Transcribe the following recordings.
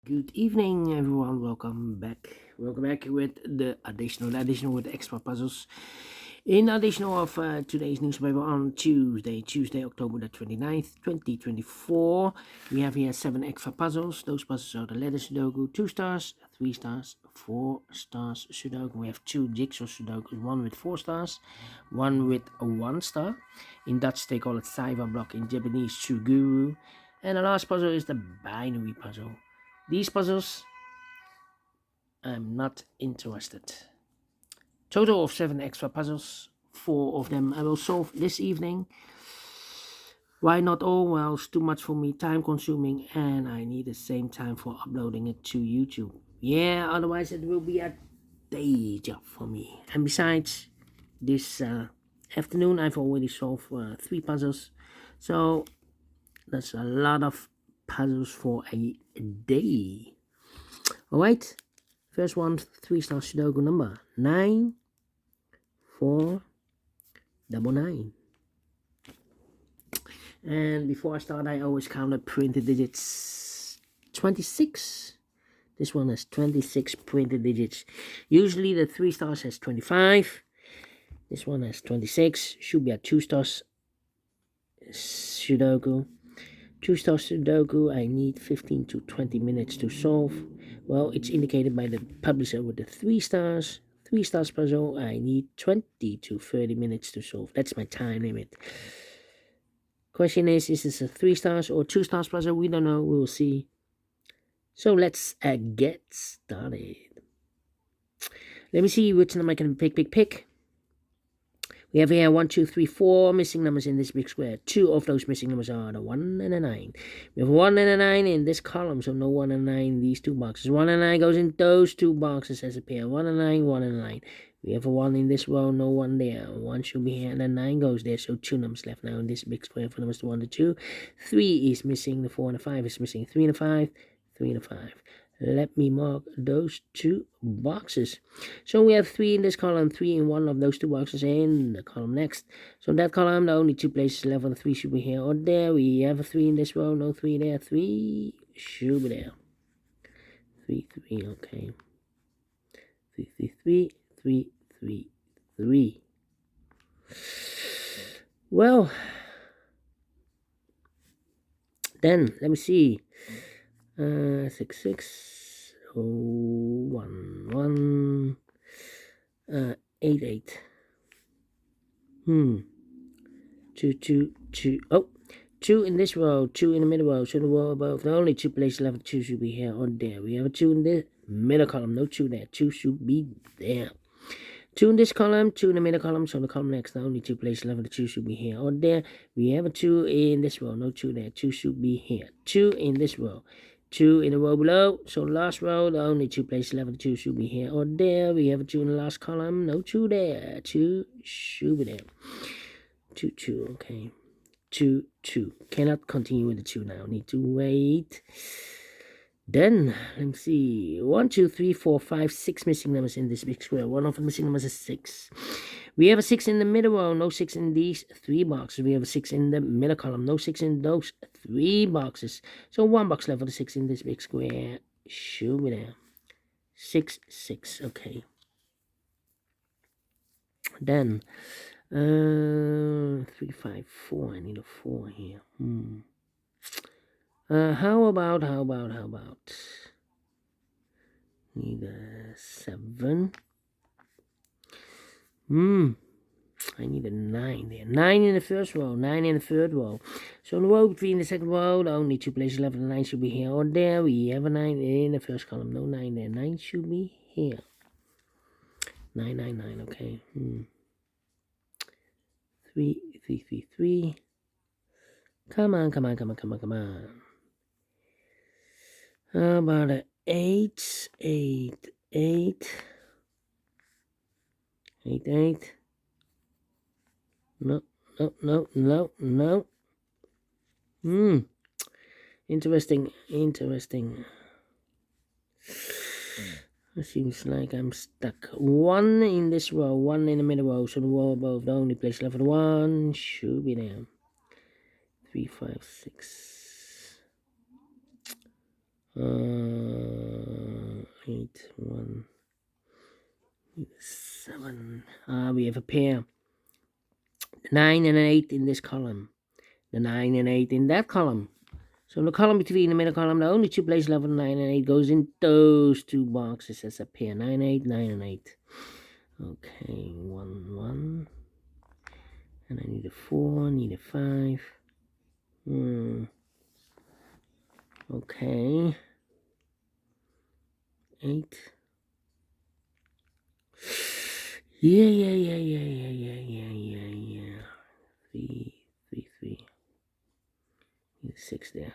Good evening, everyone. Welcome back. Welcome back with the additional with extra puzzles. In additional of today's newspaper on Tuesday, October the 29th, 2024, we have here 7 extra puzzles. Those puzzles are the letter Sudoku, 2 stars, 3 stars, 4 stars Sudoku. We have 2 jigsaw Sudoku, one with 4 stars, one with a 1 star. In Dutch, they call it Saiva block. In Japanese, Suguru. And the last puzzle is the binary puzzle. These puzzles, I'm not interested. Total of 7 extra puzzles. 4 of them I will solve this evening. Why not all? Well, it's too much for me, time consuming, and I need the same time for uploading it to YouTube. Yeah, otherwise it will be a day job for me. And besides, this afternoon I've already solved 3 puzzles. So that's a lot of puzzles for a day. Alright, first one, 3 star Sudoku number 94999. And before I start, I always count the printed digits. 26. This one has 26 printed digits. Usually the 3 stars has 25. This one has 26. Should be a 2 stars Sudoku. 2 star Sudoku, I need 15 to 20 minutes to solve. Well, it's indicated by the publisher with the 3 stars. 3 stars puzzle, I need 20 to 30 minutes to solve. That's my time limit. Question is this a 3 stars or 2 stars puzzle? We don't know. We will see. So let's get started. Let me see which number I can pick. We have here 1, 2, 3, 4 missing numbers in this big square. 2 of those missing numbers are the 1 and a 9. We have a 1 and a 9 in this column, so no 1 and 9 in these 2 boxes. 1 and 9 goes in those 2 boxes as a pair. 1 and 9, 1 and 9. We have a 1 in this row, no 1 there. 1 should be here, and then 9 goes there, so 2 numbers left now in this big square for numbers 1 to 2. 3 is missing, the 4 and the 5 is missing. 3 and the 5, 3 and the 5. Let me mark those 2 boxes. So we have 3 in this column, 3 in one of those 2 boxes in the column next. So in that column, the only 2 places left on the 3 should be here or there. We have a 3 in this row, no 3 there. 3 should be there. 3, 3, okay. 3, 3, 3, 3, 3, 3. Well, then, let me see. 6, 6, 1, 1, 8, 8. 2, 2, 2. Oh, 2 in this row, 2 in the middle row. So the row above, the only 2 places left, 2 should be here or there. We have a 2 in the middle column, no 2 there. 2 should be there. 2 in this column, 2 in the middle column, so the column next, the only 2 places left, the 2 should be here or there. We have a 2 in this row, no 2 there. 2 should be here. 2 in this row. 2 in the row below, so the last row, the only 2 places left, the 2 should be here or there. We have a 2 in the last column, no 2 there. 2 should be there. 2, 2, okay. 2, 2. Cannot continue with the 2 now. Need to wait. Then, let me see. 1, 2, 3, 4, 5, 6 missing numbers in this big square. One of the missing numbers is 6. We have a 6 in the middle row, no 6 in these 3 boxes. We have a 6 in the middle column, no 6 in those 3 boxes. So 1 box left for the 6 in this big square. Should be there. 6, 6, okay. Then, 3, 5, 4. I need a 4 here. How about? Need a 7. I need a 9 there. 9 in the first row, 9 in the third row. So in the row between the second row, the only 2 places left, the 9 should be here or there. We have a 9 in the first column, no 9 there. 9 should be here. 9, 9, 9, okay. 3, 3, 3, 3. Come on. How about a 8, 8, 8. 8, 8. No. Interesting. It seems like I'm stuck. 1 in this row, 1 in the middle row, so the row above, the only place left for the 1 should be there. 3, 5, 6. 8, 1, 7. We have a pair. The 9 and an 8 in this column. The 9 and 8 in that column. So in the column between the middle column, the only two place level 9 and 8 goes in those two boxes as a pair. 9, 8, 9 and 8. Okay, 1, 1. And I need a 4, need a 5. Okay. 8. Yeah. 3, 3, 3. Need a 6 there.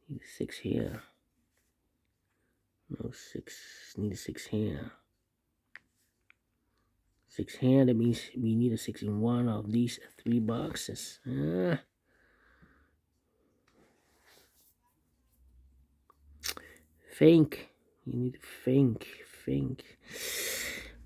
Need a 6 here. No 6. Need a 6 here. 6 here. That means we need a 6 in one of these 3 boxes. Think. You need to think. 1,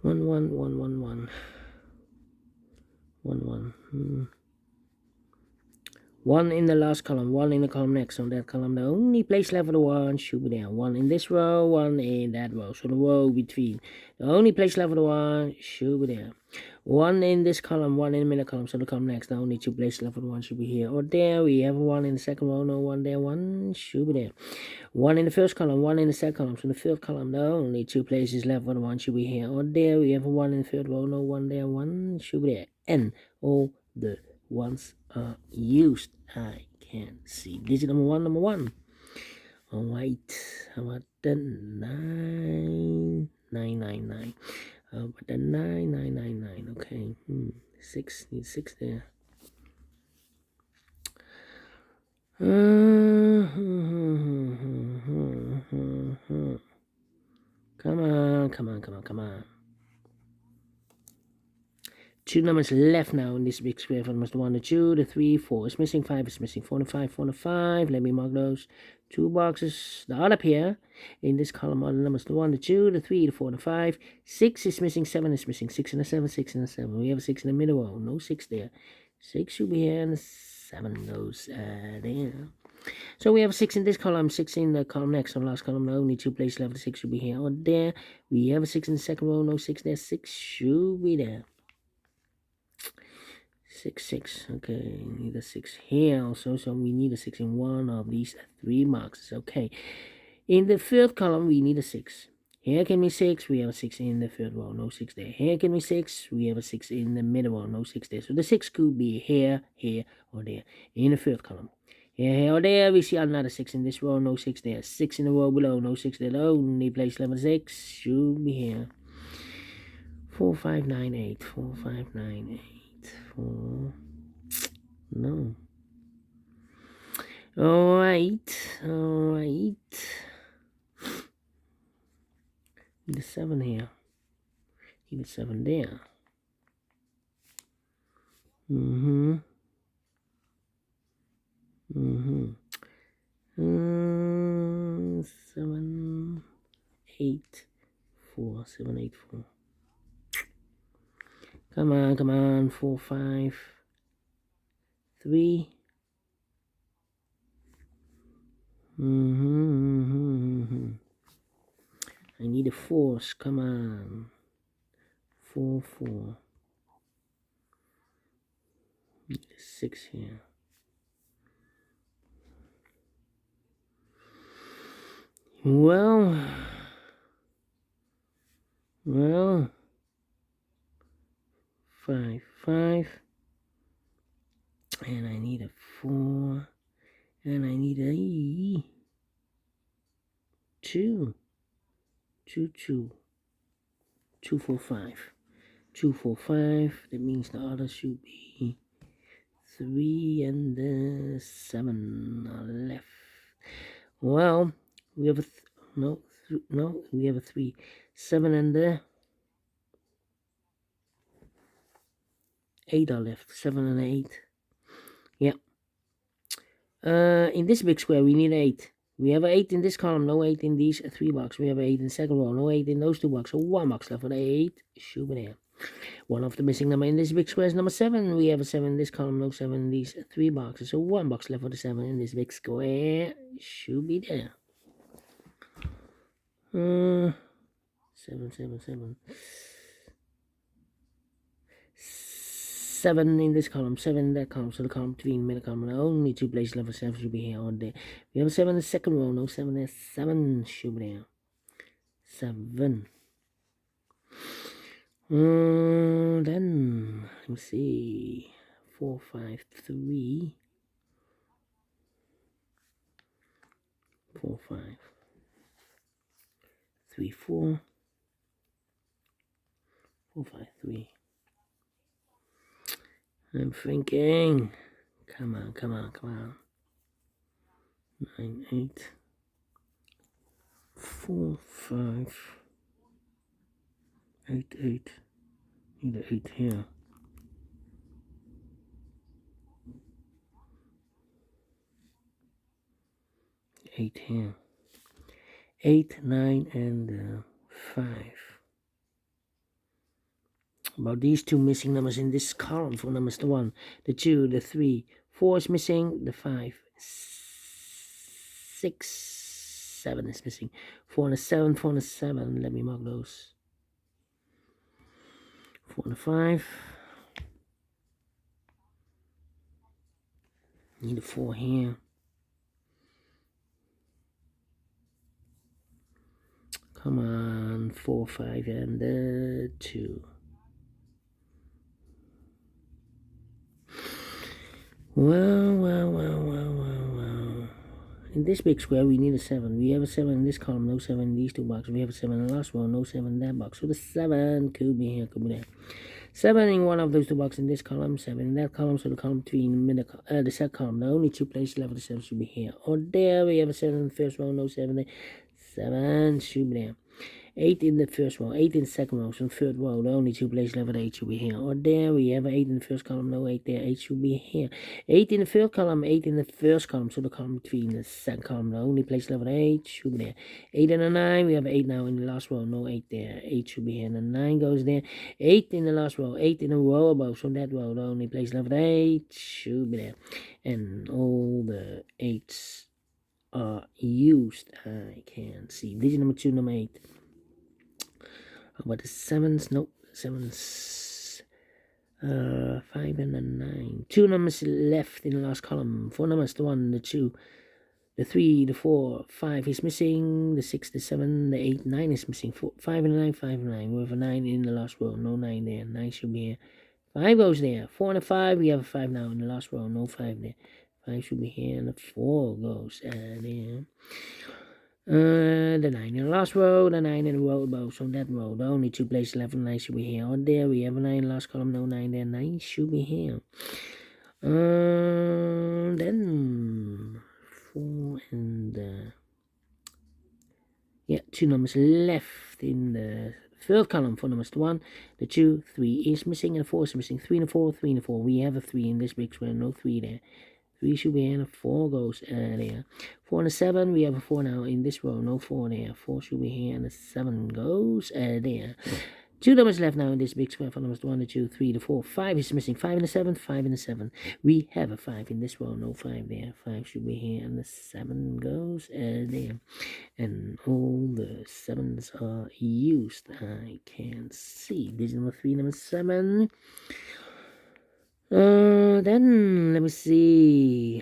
1, 1, 1, 1. 1, 1. 1 in the last column, 1 in the column next. On that column, the only place left for the 1 should be there. 1 in this row, 1 in that row. So the row between. The only place left for the 1 should be there. 1 in this column, 1 in the middle column. So the column next, the only 2 places left for the 1 should be here or there. We have 1 in the second row, no 1 there. 1 should be there. 1 in the first column, 1 in the second column. So the third column, the only 2 places left for the 1 should be here or there. We have 1 in the third row, no 1 there. 1 should be there. And all the ones are used. I can see digit number 1. All right, how about the 9? 9. How about the 9? Okay, 6, need 6 there. Come on. 2 numbers left now in this big square from the 1, the 2, the 3, 4 is missing, 5 is missing, 4 and 5. Let me mark those 2 boxes. The other pair in this column are the numbers the 1, the 2, the 3, the 4, the 5. 6 is missing, 7 is missing, 6 and a 7, 6 and a 7. We have a 6 in the middle row, no 6 there. 6 should be here and 7 goes there. So we have 6 in this column, 6 in the column next. On the last column, the only 2 places left. The 6 should be here or there. We have a 6 in the second row, no 6 there. 6 should be there. 6. Okay, need a 6 here also. So we need a 6 in one of these 3 boxes. Okay. In the third column, we need a 6. Here can be 6. We have a 6 in the third row, no 6 there. Here can be 6. We have a 6 in the middle row, no 6 there. So the 6 could be here, or there. In the third column. Here or there, we see another 6 in this row, no 6 there. 6 in the row below, no 6 there. The only place level 6 should be here. 4, 5, 9, 8. 4, 5, 9, 8. 4. No. All right. Need a 7 here. Need a 7 there. 7, 8, 4. 7, 8, 4. Come on. 4, 5, 3. I need a 4s. Come on. 4. Need a 6 here. Well. 5, 5. And I need a 4. And I need a 2. 2, 4, 5. 2, 4, 5. That means the other should be 3 and 7 are left. Well, we have a we have a 3. 7 and 8 are left. 7 and 8. Yeah. In this big square, we need 8. We have 8 in this column, no 8 in these 3 boxes. We have 8 in the second row, no 8 in those 2 boxes. So 1 box left for the 8 should be there. One of the missing number in this big square is number 7. We have a 7 in this column, no 7 in these 3 boxes. So 1 box left for the 7 in this big square should be there. 7, 7, 7. 7 in this column, 7 in that column, so the column between middle column, only 2 places left for 7 should be here or there. We have a 7 in the second row, no 7 there, 7 should be there. 7. Then, let me see, 4, 5, 3, 4, 5, 3, 4, 4, 5, 3. I'm thinking, come on, come on, come on. 9, 8, 4, 5, 8, 8. Need an 8 here. 8 here. 8, 9, and 5. About these two missing numbers in this column. For numbers, the 1, the 2, the 3, 4 is missing, the 5, 6, 7 is missing. 4 and a 7, 4 and a 7. Let me mark those. 4 and a 5. Need a 4 here. Come on, 4, 5, and 2. Well. In this big square, we need a 7. We have a 7 in this column, no 7 in these two boxes. We have a 7 in the last row, no 7 in that box. So the 7 could be here, could be there. 7 in one of those two boxes in this column, 7 in that column. So the column between the middle, the second column, the only 2 places left for the 7 should be here or there. We have a 7 in the first row, no 7 there. 7 should be there. 8 in the first row, 8 in the second row, so third row, the only 2 places left, 8 should be here or there. We have 8 in the first column, no 8 there, 8 should be here. 8 in the third column, 8 in the first column, so the column between the second column, the only place left, 8 should be there. 8 and a 9, we have 8 now in the last row, no 8 there, 8 should be here, and the 9 goes there. 8 in the last row, 8 in the row above, so that row, the only place left, 8 should be there. And all the 8s are used. I can't see. Digit number 2, number 8. How about the 7s? Nope. 7s. 5 and a 9. 2 numbers left in the last column. 4 numbers, the 1, the 2, the 3, the 4, 5 is missing. The 6, the 7, the 8, 9 is missing. 4, 5 and a 9, 5 and a 9. We have a 9 in the last row. No 9 there. 9 should be here. 5 goes there. 4 and a 5. We have a 5 now in the last row. No 5 there. 5 should be here. And the 4 goes there. The 9 in the last row, the 9 in the row above, so that row, the only 2 places left, 9 should be here or there. We have a 9 in the last column, no 9 there, 9 should be here. Then 4 and 2 numbers left in the third column. 4 numbers, the 1, the 2, 3 is missing, and the 4 is missing. 3 and a 4, 3 and a 4. We have a 3 in this big square, no 3 there. 3 should be here, and a 4 goes there. 4 and a 7, we have a 4 now in this row, no 4 there. 4 should be here, and a 7 goes there. 2 numbers left now in this big square. 4 numbers, 1, 2, 3, 4. 5 is missing. 5 and a 7, 5 and a 7. We have a 5 in this row, no 5 there. 5 should be here, and the 7 goes there. And all the 7s are used. I can't see. Digit number 3, number 7. Then let me see.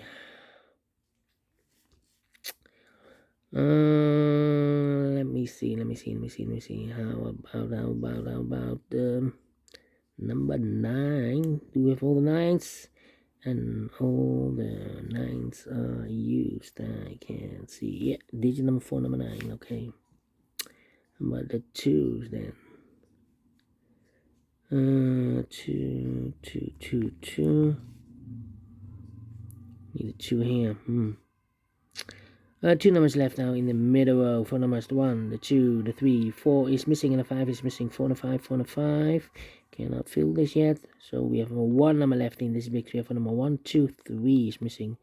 Let me see. How about number 9? Do we have all the 9s? And all the 9s are used. I can't see. Yeah, digit number 4, number 9. Okay. How about the 2s then? 2. Need a 2 here. 2 numbers left now in the middle row. 4 numbers, the 1, the 2, the 3, 4 is missing, and the 5 is missing. 4 and a 5, 4 and a 5. Cannot fill this yet. So we have 1 number left in this big square. For number 1, 2, 3 is missing.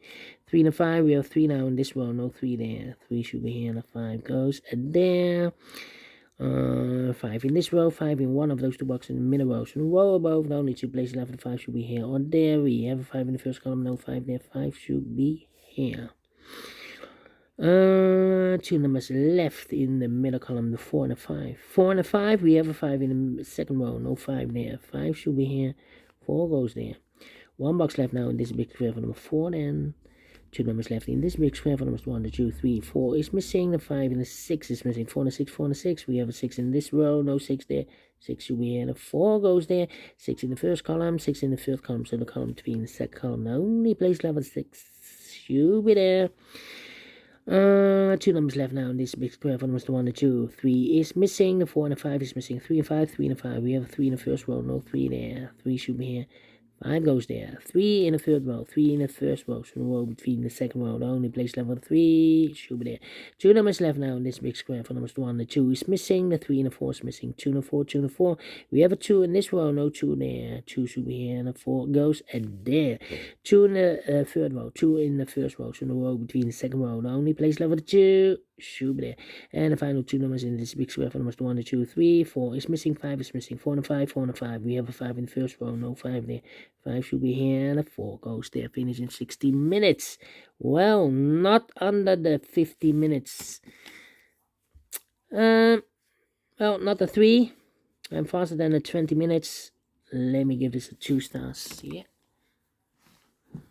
3 and a 5, we have 3 now in this row. No 3 there. 3 should be here, and the 5 goes there. 5 in this row, 5 in one of those 2 boxes in the middle row. So the row above, the only 2 places left, the 5 should be here or there. We have a 5 in the first column, no 5 there. 5 should be here. Two numbers left in the middle column, the 4 and a 5. 4 and a 5, we have a 5 in the second row, no 5 there. 5 should be here, 4 goes there. One box left now in this big square for number 4 then. Two numbers left in this big square for numbers 1, 2, 3, 4 is missing. The 5 and the 6 is missing. 4 and a 6, 4 and a 6. We have a 6 in this row, no 6 there. 6 should be here. The 4 goes there. 6 in the first column, 6 in the third column. So the column between the second column, the only place level 6 should be there. Two numbers left now in this big square for numbers 1 and 2. 3 is missing. The 4 and the 5 is missing. 3 and 5, 3 and 5. We have a 3 in the first row, no 3 there. 3 should be here. 5 goes there. 3 in the third row. 3 in the first row. So the row between the second row. The only place level 3 should be there. Two numbers left now in this big square for numbers 1 and 2 is missing. The 3 and the 4 is missing. 2 and the 4, 2 and the 4. We have a 2 in this row. No 2 there. 2 should be here. And the 4 goes and there. 2 in the third row. 2 in the first row. So the row between the second row. The only place level 2 should be there. And the final two numbers in this big square for numbers 1 and 2, 3, 4 is missing. 5 is missing. 4 and 5, 4 and 5. We have a 5 in the first row. No 5 there. 5 should be here, and the 4 goes there. Finish in 60 minutes. Well, not under the 50 minutes. Well, not the 3. I'm faster than the 20 minutes. Let me give this a 2 stars. Yeah.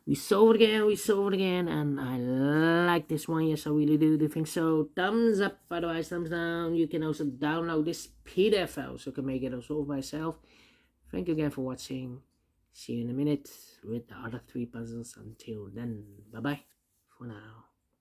We solved it again, and I like this one. Yes, I really do think so. Thumbs up, otherwise thumbs down. You can also download this PDF file, so you can make it also by yourself. Thank you again for watching. See you in a minute with the other 3 puzzles. Until then, bye-bye for now.